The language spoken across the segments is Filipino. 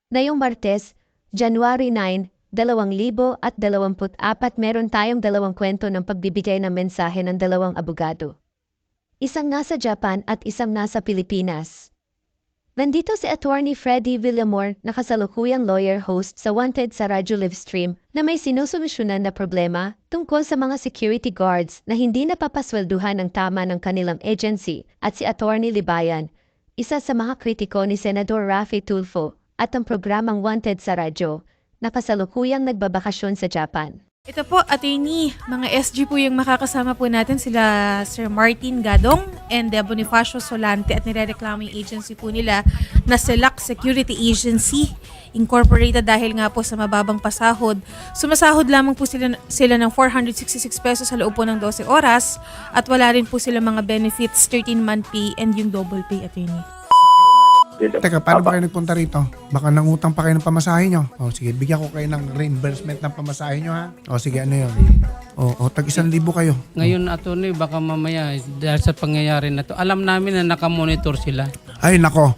Ngayong Martes, January 9, 2024 meron tayong dalawang kwento ng pagbibigay ng mensahe ng dalawang abogado. Isang nasa Japan at isang nasa Pilipinas. Nandito si Attorney Freddie Villamor na kasalukuyang lawyer host sa Wanted sa Radyo Livestream na may sinusolusyonan na problema tungkol sa mga security guards na hindi napapaswelduhan ng tama ng kanilang agency at si Attorney Libayan, isa sa mga kritiko ni Senador Raffy Tulfo at ang programang Wanted sa Radyo na kasalukuyang nagbabakasyon sa Japan. Ito po, attorney, mga SG po yung makakasama po natin sila Sir Martin Gadong and Bonifacio Solante at nirereklamo yung agency po nila na Select Security Agency Incorporated dahil nga po sa mababang pasahod. Sumasahod lamang po sila ng 466 pesos sa loob po ng 12 oras at wala rin po sila mga benefits, 13-month pay and yung double pay, attorney. Teka, paano ba kayo nagpunta rito? Baka nangutang pa kayo ng pamasahe nyo. O sige, bigyan ko kayo ng reimbursement ng pamasahe nyo ha. O sige, ano yun? O tag 1,000 kayo. Ngayon, attorney, baka mamaya dahil sa pangyayari na to, alam namin na nakamonitor sila. Ay nako,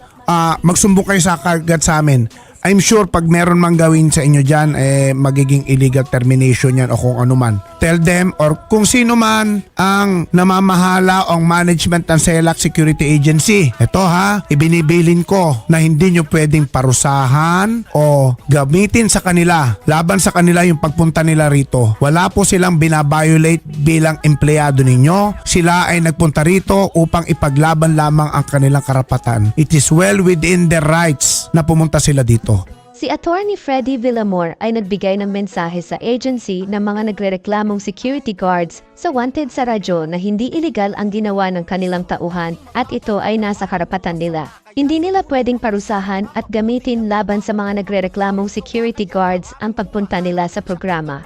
magsumbong kayo sa kagad sa amin. I'm sure pag meron mang gawin sa inyo dyan, magiging illegal termination yan o kung ano man. Tell them or kung sino man ang namamahala o management ng Select Security Agency. Ito ha, ibinibilin ko na hindi nyo pwedeng parusahan o gamitin sa kanila, laban sa kanila yung pagpunta nila rito. Wala po silang binabiolate bilang empleyado ninyo. Sila ay nagpunta rito upang ipaglaban lamang ang kanilang karapatan. It is well within their rights na pumunta sila dito. Si Attorney Freddie Villamor ay nagbigay ng mensahe sa agency ng mga nagrereklamong security guards sa Wanted sa Radyo na hindi iligal ang ginawa ng kanilang tauhan at ito ay nasa karapatan nila. Hindi nila pwedeng parusahan at gamitin laban sa mga nagrereklamong security guards ang pagpunta nila sa programa.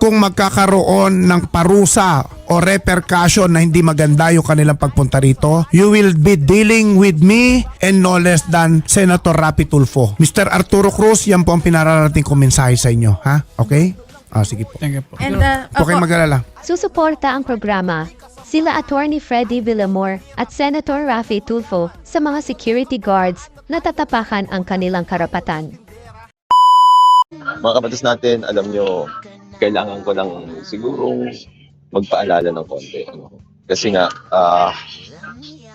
Kung magkakaroon ng parusa o repercussion na hindi maganda yung kanilang pagpunta rito, you will be dealing with me and no less than Senator Raffy Tulfo. Mr. Arturo Cruz, yan po ang pinararating kong mensahe sa inyo. Ha? Okay? Sige po. Thank you po. And Huwag kayong mag-alala. Susuporta ang programa sila Attorney Freddie Villamor at Senator Raffy Tulfo sa mga security guards na tatapakan ang kanilang karapatan. Mga kabatas natin, alam nyo, kailangan ko lang sigurong magpaalala ng konti. Kasi nga,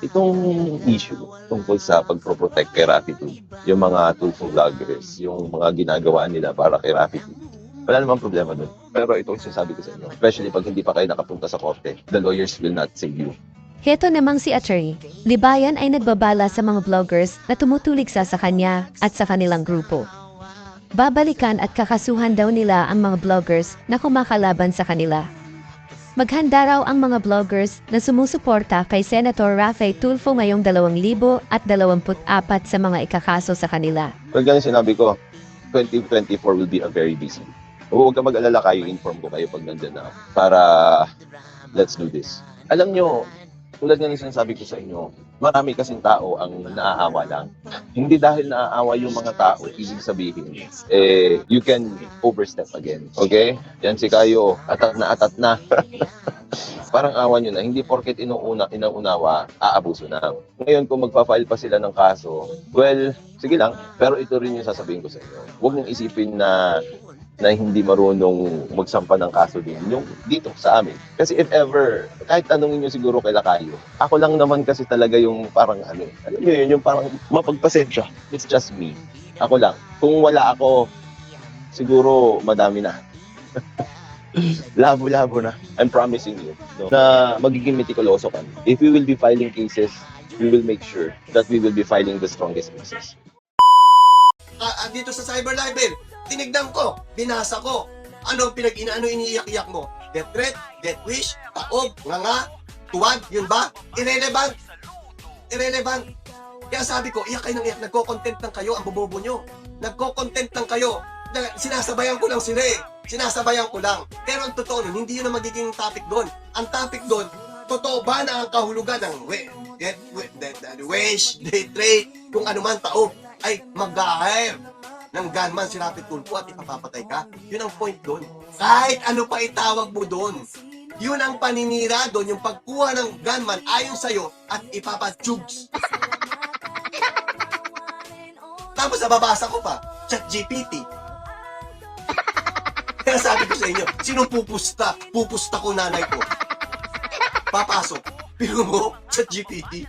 itong issue tungkol sa pagproprotect kay Raffy Tulfo, yung mga Tulfo vloggers, yung mga ginagawa nila para kay Raffy Tulfo, wala namang problema doon. Pero ito yung sinasabi ko sa inyo, especially pag hindi pa kayo nakapunta sa korte, the lawyers will not save you. Heto namang si Attorney Libayan ay nagbabala sa mga vloggers na tumutuligsa sa kanya at sa kanilang grupo. Babalikan at kakasuhan daw nila ang mga vloggers na kumakalaban sa kanila. Maghanda raw ang mga vloggers na sumusuporta kay Senator Raffy Tulfo ngayong 2024 sa mga ikakaso sa kanila. Well, ganun sinabi ko, 2024 will be a very busy. Huwag ka mag-alala, kayo inform ko kayo pag nandyan na para let's do this. Alam nyo, tulad nga ng sinasabi ko sa inyo, marami kasing tao ang naaawa lang. Hindi dahil naaawa yung mga tao, ibig sabihin, you can overstep again. Okay? Yan si Kayo, atat na. Parang awa nyo na, hindi porket inaunawa, aabuso na. Ngayon, kung magpa-file pa sila ng kaso, well, sige lang, pero ito rin yung sasabihin ko sa inyo. Huwag niyong isipin na hindi marunong magsampa ng kaso din yung dito sa amin. Kasi if ever, kahit tanungin nyo siguro kay Lacayo, ako lang naman kasi talaga yung parang alam mo yun, yung parang mapagpasensya. It's just me. Ako lang. Kung wala ako, siguro madami na. Labo-labo na. I'm promising you na magiging meticuloso kami. If we will be filing cases, we will make sure that we will be filing the strongest cases. Dito sa cyber libel, tinignan ko, binasa ko. Ano iniiyak-iyak mo? Death threat, death wish, taob, nganga, tuwad, yun ba? Irrelevant. Kaya sabi ko, iyak kayo ng iyak, nagko-content lang kayo, ang bobobo nyo. Nagko-content lang kayo. Sinasabayan ko lang sila Sinasabayan ko lang. Pero ang totoo nun, hindi yun ang magiging topic doon. Ang topic doon, totoo ba na ang kahulugan ng death wish, death threat, kung ano man taob, ay mag-hire ng gunman si Raffy Tulfo at ipapapatay ka. Yun ang point doon. Kahit ano pa itawag mo doon, yun ang paninira doon, yung pagkuha ng gunman ayon sa'yo at ipapachugs. Tapos nababasa ko pa, ChatGPT. Kaya sabi ko sa inyo, sinong pupusta? Pupusta ko nanay ko. Papasok. Pero mo, ChatGPT.